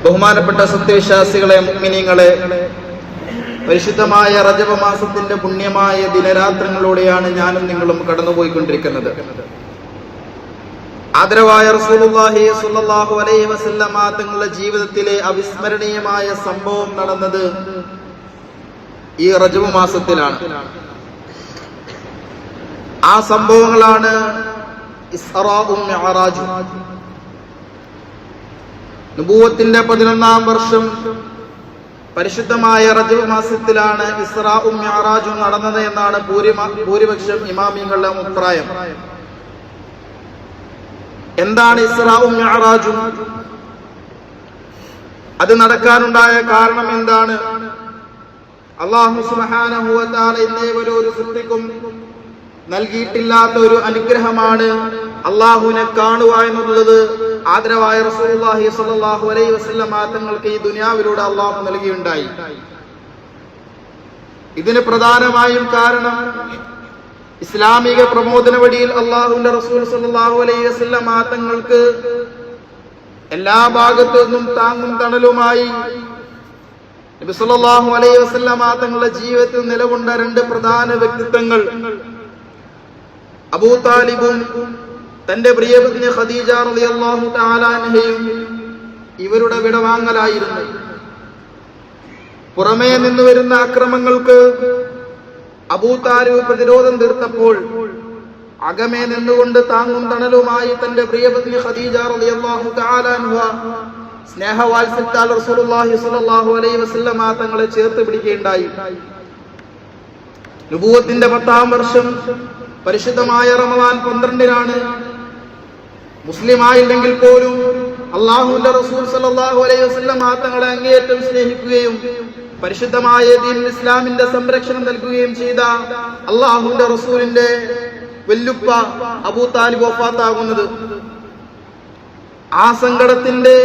ബഹുമാനപ്പെട്ട സത്യവിശ്വാസികളെ, മുഅ്മിനീങ്ങളെ, പരിശുദ്ധമായ റജബ് മാസത്തിന്റെ പുണ്യമായ ദിനരാത്രങ്ങളിലൂടെയാണ് ഞാനും നിങ്ങളും കടന്നുപോയിക്കൊണ്ടിരിക്കുന്നത്. ആദരവായ റസൂലുള്ളാഹി സ്വല്ലല്ലാഹു അലൈഹി വസല്ലമ തങ്ങളുടെ ജീവിതത്തിലെ അവിസ്മരണീയമായ സംഭവം നടന്നത് ഈ റജബ് മാസത്തിലാണ്. ആ സംഭവങ്ങളാണ് ഇസ്റാഉം മിഅ്റാജും. നുബുവത്തിന്റെ 11ാം വർഷം പരിശുദ്ധമായ റജബ് മാസത്തിലാണ് ഇസ്റാഉം മിഅ്റാജും നടന്നത് എന്നാണ് ഭൂരിപക്ഷം ഇമാമിങ്ങളുടെ അഭിപ്രായം. എന്താണ് ഇസ്റാഉം മിഅ്റാജും? അത് നടക്കാനുണ്ടായ കാരണം എന്താണ്? അല്ലാഹു സുബ്ഹാനഹു വ തആല ഇന്നേവരെ ഒരു സൃഷ്ടിക്കും നൽകിയിട്ടില്ലാത്ത ഒരു അനുഗ്രഹമാണ് അള്ളാഹുവിനെ കാണുക എന്നുള്ളത്. ആദരവായ റസൂലുള്ളാഹി സ്വല്ലല്ലാഹു അലൈഹി വസല്ലമ തങ്ങൾക്ക് ഈ ദുനിയാവിലൂടെ അള്ളാഹു നൽകിയുണ്ടായി. ഇതിന് പ്രധാനമായും കാരണം ഇസ്ലാമിക പ്രബോധന വഴിയിൽ അള്ളാഹുവിന്റെ റസൂൽ സ്വല്ലല്ലാഹു അലൈഹി വസല്ലമ തങ്ങൾക്ക് എല്ലാ ഭാഗത്തു നിന്നും താങ്ങും തണലുമായി നബി സല്ലല്ലാഹു അലൈഹി വസല്ലമ തങ്ങളുടെ ജീവിതത്തിൽ നിലകൊണ്ട രണ്ട് പ്രധാന വ്യക്തിത്വങ്ങൾ അബൂ താലിബും തന്റെ പ്രിയപത്നി ഖദീജ റളിയല്ലാഹു തആല അൻഹയും ഇവരുടെ വിടവാങ്ങലായിരുന്നു. പുറമേ നിന്ന് വരുന്ന അക്രമങ്ങൾക്ക് അബൂ താലിബ് പ്രതിരോധം തീർത്തപ്പോൾ അകമേ നിന്നുകൊണ്ട് താങ്ങും തണലുമായി തന്റെ പ്രിയപത്നി ഖദീജ റളിയല്ലാഹു തആല അൻഹ സ്നേഹവാത്സല്യത്താൽ റസൂലുള്ളാഹി സ്വല്ലല്ലാഹു അലൈഹി വസല്ലമ തങ്ങളെ ചേർത്ത് പിടിക്കുകയുണ്ടായി. നുബുവത്തിന്റെ 10ാം വർഷം പരിശുദ്ധമായ റമദാൻ 12-നാണ്. മുസ്ലിമായില്ലെങ്കിൽ പോലും അല്ലാഹുവിന്റെ റസൂൽ സ്വല്ലല്ലാഹു അലൈഹി വസല്ലമ തങ്ങളെ അങ്ങേയറ്റം സ്നേഹിക്കുകയും പരിശുദ്ധമായ ദീനുൽ ഇസ്ലാമിന്റെ സംരക്ഷണം നൽകുകയും ചെയ്ത അല്ലാഹുവിന്റെ റസൂലിന്റെ വല്ലുപ്പ അബൂ താലിബ് വഫാത്താകുന്നത്. ആ സങ്കടത്തിന്റെ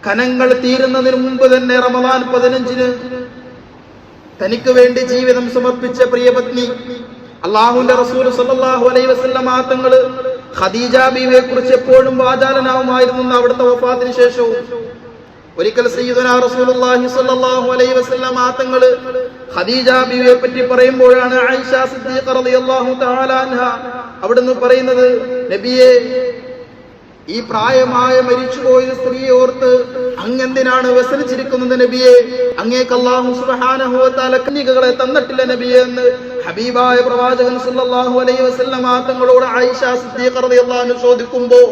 കനങ്ങൾ തീരുന്നതിന് മുമ്പ് തന്നെ റമദാൻ 15-ന് തനിക്ക് വേണ്ടി ജീവിതം സമർപ്പിച്ച പ്രിയപത്നി അല്ലാഹുവിന്റെ റസൂൽ സ്വല്ലല്ലാഹു അലൈഹി വസല്ലമ തങ്ങള് ഖദീജ ബീവിയെ കുറിച്ച് എപ്പോഴും വാചാലനാവുമായിരുന്നു. അവിടുത്തെ വഫാത്തിന് ശേഷവും ഒരിക്കൽ സയ്യിദുനാ റസൂലുള്ളാഹി സ്വല്ലല്ലാഹു അലൈഹി വസല്ലമ തങ്ങള് ഖദീജ ബീവിയെ പറ്റി പറയുമ്പോഴാണ് ആയിഷ സിദ്ദീഖ റളിയല്ലാഹു തആല അൻഹ അവിടുന്ന് പറയുന്നത്, നബിയെ, ഈ പ്രായമായ മരിച്ചുപോയ സ്ത്രീയെ ഓർത്ത് അങ്ങെന്തിനാണ് വ്യസനിച്ചിരിക്കുന്നത് നബിയെ? അങ്ങേക്ക് അല്ലാഹു സുബ്ഹാനഹു വ തആല കന്യകകളെ തന്നിട്ടില്ല നബിയെ എന്ന് ഹബീബായ പ്രവാചകൻ സല്ലല്ലാഹു അലൈഹി വസല്ലമ തങ്ങളോട് ആയിഷ സിദ്ദീഖ റളിയല്ലാഹു അൻഹ ചോദിക്കുമ്പോൾ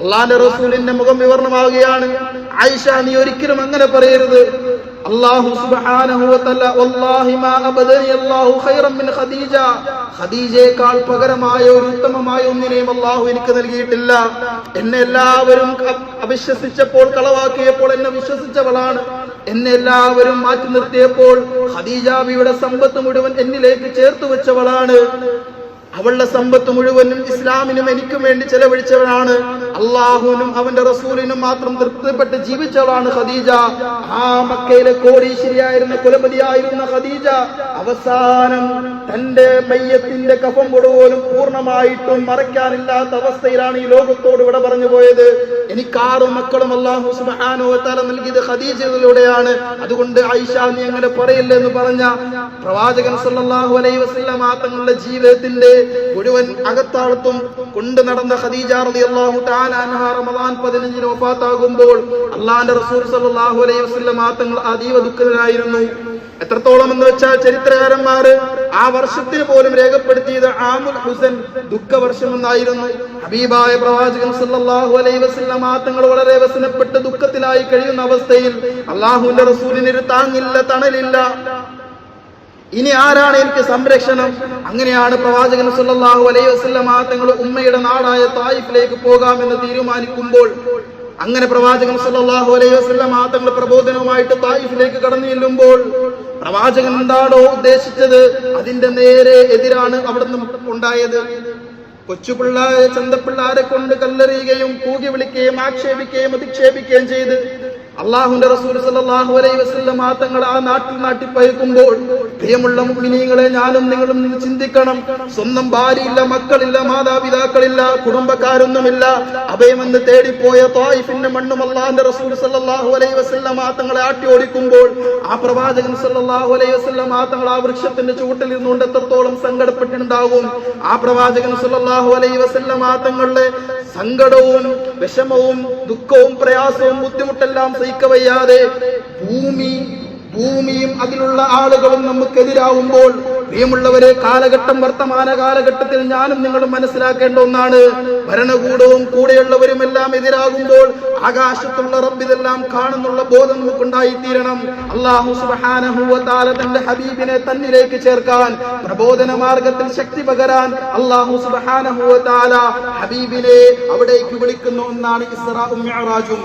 അല്ലാഹുവിന്റെ റസൂലിന്റെ മുഖം വിവരണമാവുകയാണ്, ആയിഷ, നീ ഒരിക്കലും അങ്ങനെ പറയരുത്. അല്ലാഹു സുബ്ഹാനഹു വ തആല വല്ലാഹി മാ അബദനി അല്ലാഹു ഖൈറൻ മിൻ ഖദീജ, ഖദീജയേക്കാൾ പകരമായ ഒരു ഉത്തമമായ ഒന്നിനെയും അല്ലാഹു എനിക്ക് നൽകിയിട്ടില്ല. എന്നെ എല്ലാവരും അവിശ്വസിച്ചപ്പോൾ, കളവാക്കിയപ്പോൾ എന്നെ വിശ്വസിച്ചവളാണ്. എന്നെ എല്ലാവരും മാറ്റി നിർത്തിയപ്പോൾ ഖദീജ ബിയുടെ സമ്പത്ത് മുഴുവൻ എന്നിലേക്ക് ചേർത്ത് വെച്ചവളാണ്. അവളുടെ സമ്പത്ത് മുഴുവനും ഇസ്ലാമിനും എനിക്കും വേണ്ടി ചെലവഴിച്ചവളാണ്. അള്ളാഹുവിനും അവന്റെ റസൂലിനും മാത്രം തൃപ്തിപ്പെട്ട് ജീവിച്ചവളാണ് ഖദീജ. ആ മക്കയിലെ കോടീശ്വരിയായിരുന്ന കുലപതിയായിരുന്ന ഖദീജ അവസാനം തന്റെ മയ്യത്തിന്റെ കഫം പോലും പൂർണ്ണമായിട്ടും മറയ്ക്കാനില്ലാത്ത അവസ്ഥയിലാണ് ഈ ലോകത്തോട് വിട പറഞ്ഞു പോയത്. എനിക്ക് 6 മക്കളും അല്ലാഹു സുബ്ഹാനഹു വ തആല നൽകിയത് ഖദീജയിലൂടെയാണ്. അതുകൊണ്ട് ആയിഷ, നീ അങ്ങനെ പറയില്ല എന്ന് പറഞ്ഞ പ്രവാചകൻ സല്ലല്ലാഹു അലൈഹി വസല്ലമ തങ്ങളുടെ ജീവിതത്തിന്റെ മുഴുവൻ അകത്താളത്തും കൊണ്ടു നടന്ന ഖദീജ റളിയല്ലാഹു തആല അൻഹ റമദാൻ 15-ന് വഫാത്താകുമ്പോൾ അല്ലാഹുവിന്റെ റസൂൽ സല്ലല്ലാഹു അലൈഹി വസല്ലമ തങ്ങൾ അതീവ ദുഃഖിതരായിരുന്നു. എത്രത്തോളം എന്ന് വെച്ചാൽ ചരിത്രകാരന്മാർ ആ വർഷത്തിന് പോലും രേഖപ്പെടുത്തിയത് ആമുൽ ഹുസൻ, ദുഃഖവർഷം എന്നായിരുന്നു. ഹബീബായ പ്രവാചകൻ സല്ലല്ലാഹു അലൈഹി വസല്ലമ തങ്ങൾ വളരെ വ്യസനപ്പെട്ട് ദുഃഖത്തിലായി കഴിയുന്ന അവസ്ഥയിൽ അല്ലാഹുവിന്റെ റസൂലിന് ഒരു താങ്ങില്ല, തണലില്ല. ഇനി ആരാണ് എനിക്ക് സംരക്ഷണം? അങ്ങനെയാണ് പ്രവാചകൻ സല്ലല്ലാഹു അലൈഹി വസല്ലമ തങ്ങൾ ഉമ്മയുടെ നാടായ തായിഫിലേക്ക് പോകാമെന്ന് തീരുമാനിക്കുമ്പോൾ, അങ്ങനെ പ്രവാചകൻ സല്ലല്ലാഹു അലൈഹി വസല്ലമ തങ്ങൾ പ്രബോധനവുമായിട്ട് തായിഫിലേക്ക് കടന്നു ചെല്ലുമ്പോൾ പ്രവാചകൻ എന്താണോ ഉദ്ദേശിച്ചത് അതിന്റെ നേരെ എതിരാണ് അവിടുന്ന് ഉണ്ടായത്. കൊച്ചുപിള്ളാരെ, ചന്തപ്പിള്ളാരെ കൊണ്ട് കല്ലെറിയുകയും കൂകി വിളിക്കുകയും ആക്ഷേപിക്കുകയും അധിക്ഷേപിക്കുകയും ചെയ്ത് അള്ളാഹുവിന്റെ റസൂൽ സല്ലല്ലാഹു അലൈഹി വസല്ലം തങ്ങൾ ആ നാട്ടിൽ പയക്കുമ്പോൾ പ്രിയമുള്ള മുഅ്മിനീങ്ങളെ, ഞാനും നിങ്ങളും ചിന്തിക്കണം. സ്വന്തം ഭാര്യയില്ല, മക്കളില്ല, മാതാപിതാക്കളില്ല, കുടുംബക്കാരൊന്നുമില്ല. അഭയമെന്ന് തേടിപ്പോയ ത്വായിഫിന്റെ മണ്ണും അല്ലാഹുവിന്റെ റസൂൽ സല്ലല്ലാഹു അലൈഹി വസല്ലം തങ്ങളെ ആട്ടി ഓടിക്കുമ്പോൾ ആ പ്രവാചകൻ സല്ലല്ലാഹു അലൈഹി വസല്ലം തങ്ങൾ ആ വൃക്ഷത്തിന്റെ ചുവട്ടിൽ ഇരുന്നുകൊണ്ട് എത്രത്തോളം സങ്കടപ്പെട്ടിട്ടുണ്ടാകും. ആ പ്രവാചകൻ സല്ലല്ലാഹു അലൈഹി വസല്ലം തങ്ങളുടെ സങ്കടവും വിഷമവും ദുഃഖവും പ്രയാസവും ബുദ്ധിമുട്ടെല്ലാം സഹിക്കവയ്യാതെ ഭൂമിയും അതിലുള്ള ആളുകളും നമുക്കെതിരാവുമ്പോൾ, പ്രിയമുള്ളവരെ, വർത്തമാന കാലഘട്ടത്തിൽ ഞാനും നിങ്ങളും മനസ്സിലാക്കേണ്ട ഒന്നാണ്. ഭരണകൂടവും കൂടെയുള്ളവരും എല്ലാം എതിരാകുമ്പോൾ ആകാശത്തുള്ള റബ്ബ് ഇതെല്ലാം കാണുന്നുള്ള ബോധം നമുക്കുണ്ടായിത്തീരണം. അല്ലാഹു സുബ്ഹാനഹു വ തആല തന്റെ ഹബീബിനെ തന്നിലേക്ക് ചേർക്കാൻ, പ്രബോധന മാർഗത്തിൽ ശക്തി പകരാൻ അല്ലാഹു സുബ്ഹാനഹു വ തആല ഹബീബിനെ അവിടേക്ക് വിളിക്കുന്ന ഒന്നാണ് ഇസ്റാഉം മിഅ്റാജും.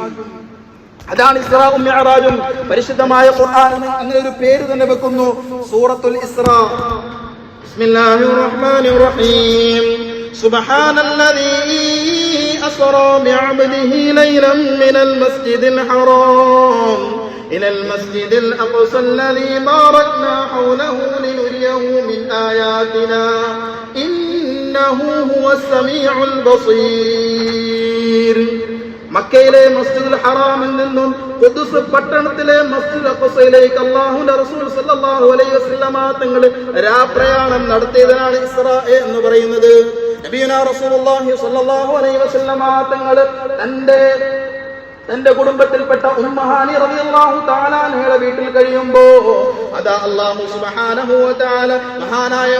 അതാണ് ഇസ്റാഉം മിഅ്റാജും. പരിശുദ്ധമായ ഖുർആൻ അങ്ങനെ ഒരു പേര് തന്നെ വെക്കുന്നു, സൂറത്തുൽ ഇസ്റാ. ബിസ്മില്ലാഹിർ റഹ്മാനിർ റഹീം. സുബ്ഹാനല്ലദീ അസ്റാ ബിഅബ്ദിഹി ലൈലൻ മിനൽ മസ്ജിദിൽ ഹറാം ഇലൽ മസ്ജിദിൽ അഖ്സ അല്ലദീ ബാറക്നാ ഹൗലഹു ലിനുരിയഹു മിൻ ആയാതിനാ ഇന്നഹു ഹുവസ് സമീഉൽ ബസീർ. മക്കയിലെ മസ്ജിദുൽ ഹറാമിൽ നിന്നും ഖുദ്സ് പട്ടണത്തിലെ മസ്ജിദുൽ അഖ്സയിലേക്ക് അല്ലാഹുവിന്റെ റസൂൽ സല്ലല്ലാഹു അലൈഹി വസല്ലം തങ്ങൾ രാപ്രയാണം നടത്തിയതിനാണ് ഇസ്റാ എന്ന് പറയുന്നത്. നബിയുനാ റസൂലുള്ളാഹി സ്വല്ലല്ലാഹു അലൈഹി വസല്ലം തങ്ങൾ തന്റെ കുടുംബത്തിൽപ്പെട്ട ഉമ്മഹാനി റളിയല്ലാഹു തആല അൻഹയുടെ വീട്ടിൽ കഴിയുമ്പോൾ അതാ അല്ലാഹു സുബ്ഹാനഹു വ തആല മഹാനായ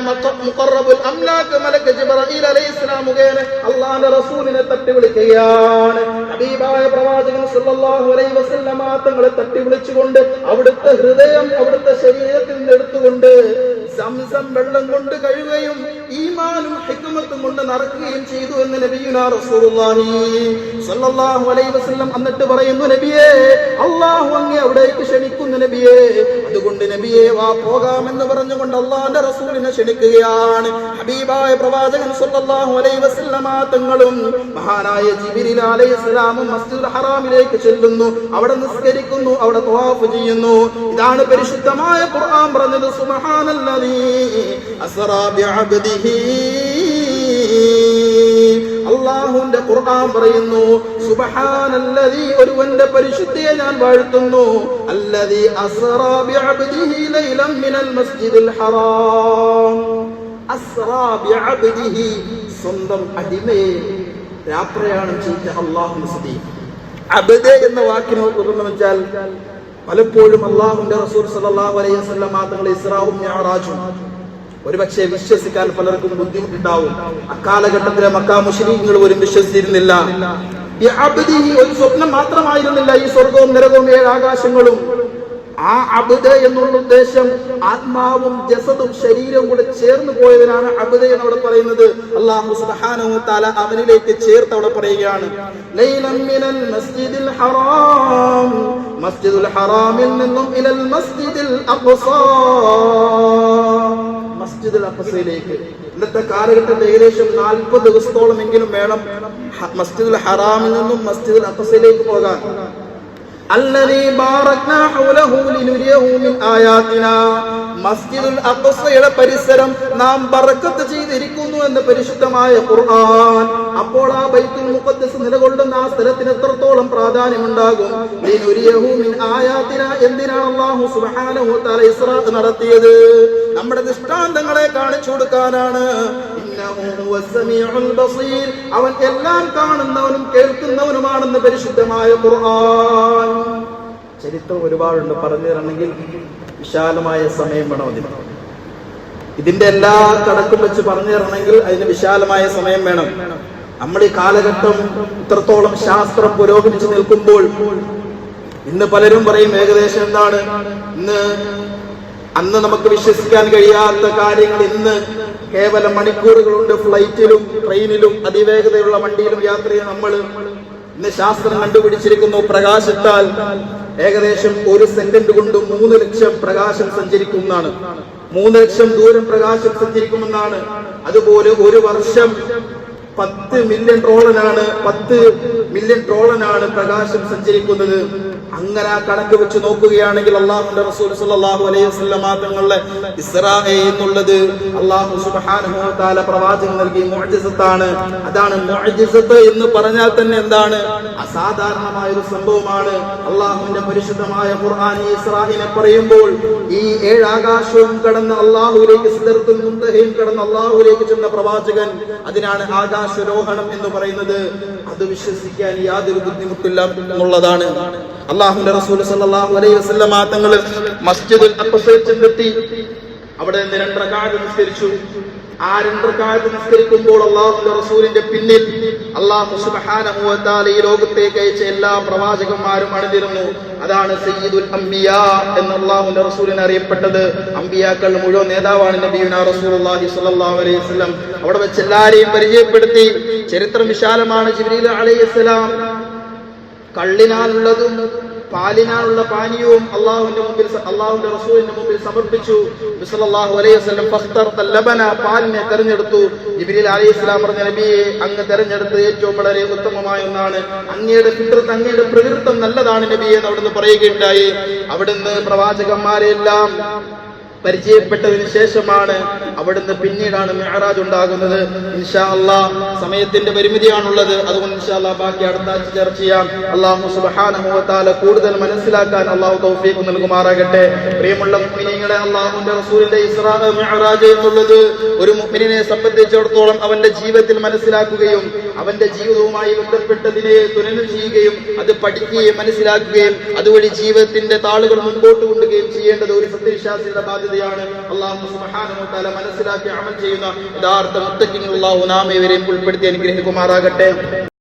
മുഖറബുൽ അംലാക് മലക്ക് ജിബ്രീൽ അലൈഹിസ്സലാം മുഖേന അല്ലാഹുവിന്റെ റസൂലിനെ തട്ടി വിളിക്കുകയാണ്. ഹബീബായ പ്രവാചകൻ സല്ലല്ലാഹു അലൈഹി വസല്ലം തങ്ങളെ തട്ടി വിളിച്ചുകൊണ്ട് അവിടുത്തെ ഹൃദയം അവിടുത്തെ ശരീരത്തിൽ നിന്ന് എടുത്തുകൊണ്ട് സംസം വെള്ളം കൊണ്ട് കഴുകുകയും ഈമാനും ഹിക്മത്തും കൊണ്ട് നടക്കുകയും ചെയ്തു എന്ന് നബിയുനാ റസൂലുള്ളാഹി സ്വല്ലല്ലാഹു അലൈഹി വസല്ലം എന്നിട്ട് പറയുന്നു, നബിയേ, അല്ലാഹു അങ്ങേ അവിടേക്ക് ക്ഷണിക്കുന്നു നബിയേ. അതുകൊണ്ട് നബിയേ, വാ പോകാമെന്ന് പറഞ്ഞുകൊണ്ട് അല്ലാഹുവിന്റെ റസൂലിനെ ക്ഷണിക്കുകയാണ്. ഹബീബായ പ്രവാചകൻ സ്വല്ലല്ലാഹു അലൈഹി വസല്ലം തങ്ങളും മഹാനായ ജിബ്രീൽ അലൈഹിസ്സലാമും മസ്ജിദുൽ ഹറാമിലേക്ക് ചെല്ലുന്നു. അവിടെ നിസ്കരിക്കുന്നു, അവിടെ തവാഫ് ചെയ്യുന്നു. ഇതാണ് പരിശുദ്ധമായ ഖുർആൻ പറഞ്ഞത്, സുബ്ഹാനല്ലാഹി അസ്റാ ബിഅബ്ദിഹി. അല്ലാഹുവിന്റെ ഖുർആൻ പറയുന്നു, സുബ്ഹാനല്ലദീ, ഒരുവന്റെ പരിശുദ്ധിയെ ഞാൻ വാഴ്ത്തുന്നു, അല്ലദീ അസ്റാ ബിഅബ്ദിഹി ലൈലൻ മിനൽ മസ്ജിദിൽ ഹറാം. അസ്റാ ബിഅബ്ദിഹി, സ്വന്തം അടിമയെ രാപ്രയാണം ചെയ്ത അല്ലാഹുവിന്റെ സ്തുതി. അബ്ദ് എന്ന വാക്കിന് ഉദാഹരണം വെച്ചാൽ പലപ്പോഴും അല്ലാഹുവിന്റെ റസൂൽ സല്ലല്ലാഹു അലൈഹി വസല്ലം തങ്ങൾ ഇസ്റാഉം മിഅ്റാജും ഒരുപക്ഷെ വിശ്വസിക്കാൻ പലർക്കും ബുദ്ധിമുട്ടുണ്ടാവും. അക്കാലഘട്ടത്തിലെ മക്കാ മുശ്രിക്കുകൾ പോലും വിശ്വസിച്ചിരുന്നില്ല. ഒരു സ്വപ്നം മാത്രമായിരുന്നില്ല ഈ സ്വർഗവും നരകവും 7 ആകാശങ്ങളും. ആ അബ്ദ് എന്നുള്ള ഉദ്ദേശം ആത്മാവും ജസദും ശരീരവും കൂടെ ചേർന്ന് പോയതിനാണ് അബ്ദ് എന്ന് അവിടെ പറയുന്നത്. അല്ലാഹു സുബ്ഹാനഹു വ തആല അവനിലേക്ക് ചേർത്ത് അവിടെ പറയുകയാണ്, ലൈലൻ മിനൽ മസ്ജിദിൽ ഹറാം, മസ്ജിദുൽ ഹറാമിൽ നിന്നും ഇലൽ മസ്ജിദിൽ അഖ്സാ, മസ്ജിദുൽ അഖ്സയിലേക്ക്. ഇന്നത്തെ കാലഘട്ടത്തിൽ ഏകദേശം 40 ദിവസത്തോളം എങ്കിലും വേണം മസ്ജിദുൽ ഹറാമിൽ നിന്നും മസ്ജിദുൽ അഖ്സയിലേക്ക് പോകാൻ. അല്ലദീ ബാറക്നാ ഹൗലഹു ലിനുരിയഹു മിൻ ആയാതിനാ, മസ്ജിദുൽ അഖ്സയുടെ പരിസരം നാം ബറക്കത്ത് ചെയ്തിരിക്കുന്നു എന്ന് പരിശുദ്ധമായ ഖുർആൻ. അപ്പോൾ ആ ബൈത്തുൽ മുഖദ്ദസ് നിലകൊള്ളുന്ന ആ സ്ഥലത്തിന് എത്രത്തോളം പ്രാധാന്യമുണ്ടാകും. ലിനുരിയഹു മിൻ ആയാതിനാ, എന്തിനാണ് അല്ലാഹു സുബ്ഹാനഹു വ തആല ഇസ്റാ നടത്തിയത്? നമ്മുടെ ദൃഷ്ടാന്തങ്ങളെ കാണിച്ചു കൊടുക്കാനാണ്. ഇന്നഹു ഹുവസ് സമീഉൽ ബസീർ, അവൻ എല്ലാം കാണുന്നവനും കേൾക്കുന്നവനുമാണെന്ന് പരിശുദ്ധമായ ഖുർആൻ. ചരിത്രം ഒരുപാടുണ്ട്, പറഞ്ഞു തരണമെങ്കിൽ വിശാലമായ സമയം വേണം. ഇതിന്റെ എല്ലാ കടക്കും വെച്ച് പറഞ്ഞു തരണമെങ്കിൽ അതിന് വിശാലമായ സമയം വേണം. നമ്മൾ ഈ കാലഘട്ടം ഇത്രത്തോളം ശാസ്ത്രം പുരോഗമിച്ചു നിൽക്കുമ്പോൾ ഇന്ന് പലരും പറയും ഏകദേശം എന്താണ് അന്ന് നമുക്ക് വിശ്വസിക്കാൻ കഴിയാത്ത കാര്യങ്ങൾ ഇന്ന് കേവലം മണിക്കൂറുകളുണ്ട്. ഫ്ലൈറ്റിലും ട്രെയിനിലും അതിവേഗതയുള്ള വണ്ടിയിലും യാത്ര ചെയ്യാൻ നമ്മൾ ഇന്ന് ശാസ്ത്രം കണ്ടുപിടിച്ചിരിക്കുന്നു. പ്രകാശത്താൽ ഏകദേശം 1 സെക്കൻഡ് കൊണ്ട് 3 ലക്ഷം പ്രകാശം സഞ്ചരിക്കുന്നതാണ്. 3 ലക്ഷം ദൂരം പ്രകാശം സഞ്ചരിക്കുമെന്നാണ്. അതുപോലെ 1 വർഷം 10 മില്യൺ ട്രോളനാണ് പ്രകാശം സഞ്ചരിക്കുന്നത്. അങ്ങനെ ആ കണക്ക് വെച്ച് നോക്കുകയാണെങ്കിൽ അല്ലാഹുവിന്റെ റസൂൽ സ്വല്ലല്ലാഹു അലൈഹി വസല്ലം തങ്ങളുടെ ഇസ്രാ എന്നുള്ളത് അല്ലാഹു സുബ്ഹാനഹു വ തആല പ്രവാചകൻ നൽകിയ മുഅ്ജിസത്താണ്. അതാണ് മുഅ്ജിസത്ത് എന്ന് പറഞ്ഞാൽ തന്നെ എന്താണ്? അസാധാരണമായ ഒരു സംഭവമാണ്. അല്ലാഹുവിന്റെ പരിശുദ്ധമായ ഖുർആൻ ഈ ഇസ്രാഇനെ പറയുമ്പോൾ ഈ 7 ആകാശവും കടന്ന് അല്ലാഹുവിലേക്ക് സിദ്റത്തുൽ മുൻതഹയും കടന്ന് അല്ലാഹുവിലേക്ക് ചെന്ന പ്രവാചകൻ, അതിനാണ് ആകാശരോഹണം എന്ന് പറയുന്നത്. അത് വിശ്വസിക്കാൻ യാതൊരു ബുദ്ധിമുട്ടില്ല എന്നുള്ളതാണ്. അല്ലാഹുവിന്റെ റസൂൽ സ്വല്ലല്ലാഹു അലൈഹി വസല്ലം തങ്ങൾ മസ്ജിദുൽ അഖ്സയിൽ ചെന്നെത്തി. അവിടെ 2 റക്അത്ത് നിസ്കരിച്ചു. ആ 2 റക്അത്ത് നിസ്കരിക്കുമ്പോൾ അല്ലാഹുവിന്റെ റസൂലിന്റെ പിന്നിൽ അല്ലാഹു സുബ്ഹാനഹു വ തആല ഈ ലോകത്തേക്ക് അയച്ച എല്ലാ പ്രവാചകന്മാരും അണിനിരന്നു. അതാണ് സയ്യിദുൽ അംബിയാ എന്ന് അല്ലാഹുവിന്റെ റസൂലിനെ അറിയപ്പെട്ടത്. അംബിയാക്കൾ മുഴുവൻ നേതാവാണ് നബിയുനാ റസൂലുള്ളാഹി സ്വല്ലല്ലാഹു അലൈഹി വസല്ലം. അവിടെ വെച്ച് എല്ലാരെയും പരിചയപ്പെടുത്തി. ചരിത്രം വിശാലമാണ്. ജിബ്രീൽ അലൈഹിസ്സലാം കള്ളിനാലുള്ളതും പാലിനാലുള്ള പാനീയവും അല്ലാഹുവിന്റെ റസൂലിന്റെ മുമ്പിൽ സമർപ്പിച്ചു. സല്ലല്ലാഹു അലൈഹി വസല്ലം ഫഖ്തർത ലബന, പാലിനെ തെരഞ്ഞെടുത്തു. ജിബ്രീൽ അലൈഹിസ്സലാം പറഞ്ഞ നബിയെ, അങ്ങ് തെരഞ്ഞെടുത്ത് ഏറ്റവും വളരെ ഉത്തമമായ ഒന്നാണ്. അങ്ങയുടെ ഫിത്റത്ത്, അങ്ങയുടെ പ്രകൃതം നല്ലതാണ് നബിയെ എന്ന് അവിടുന്ന് പറയുകയുണ്ടായി. അവിടുന്ന് പ്രവാചകന്മാരെല്ലാം പരിചയപ്പെട്ടതിന് ശേഷമാണ് അവിടുന്ന് പിന്നീടാണ് മിഅ്റാജ് ഉണ്ടാകുന്നത്. ഇൻഷാ അല്ലാഹ് സമയത്തിന്റെ പരിമിതിയാണുള്ളത്, അതുകൊണ്ട് ഇൻഷാ അല്ലാഹ് ബാക്കി അടുത്ത ആഴ്ച ചർച്ച ചെയ്യാം. അല്ലാഹു സുബ്ഹാനഹു വ തആല കൂടുതൽ മനസ്സിലാക്കാൻ അല്ലാഹു തൗഫീഖ് നൽകുമാറാകട്ടെ. പ്രിയമുള്ള മുഅ്മിനീങ്ങളെ, അല്ലാഹുവിന്റെ റസൂലിന്റെ ഇസ്റാ മിഅ്റാജ് എന്നുള്ളത് ഒരു മുഅ്മിനിനെ സംബന്ധിച്ചിടത്തോളം അവന്റെ ജീവിതത്തിൽ മനസ്സിലാക്കുകയും അവന്റെ ജീവിതവുമായി ബന്ധപ്പെട്ടതിനെ തുലനം ചെയ്യുകയും അത് പഠിക്കുകയും മനസ്സിലാക്കുകയും അതുവഴി ജീവിതത്തിന്റെ താളുകൾ മുൻപോട്ട് കൊണ്ടുകയും ചെയ്യേണ്ടത് ഒരു സത്യവിശ്വാസിയുടെ ബാധ്യതയാണ്. അല്ലാഹു സുബ്ഹാനഹു വ തആല മനസ്സിലാക്കി അമൽ ചെയ്യുന്ന യഥാർത്ഥ മുത്തഖീൻ അല്ലാഹു നാം ഇവരെയും ഉൾപ്പെടുത്തി അനുഗ്രഹിക്കുമാറാകട്ടെ.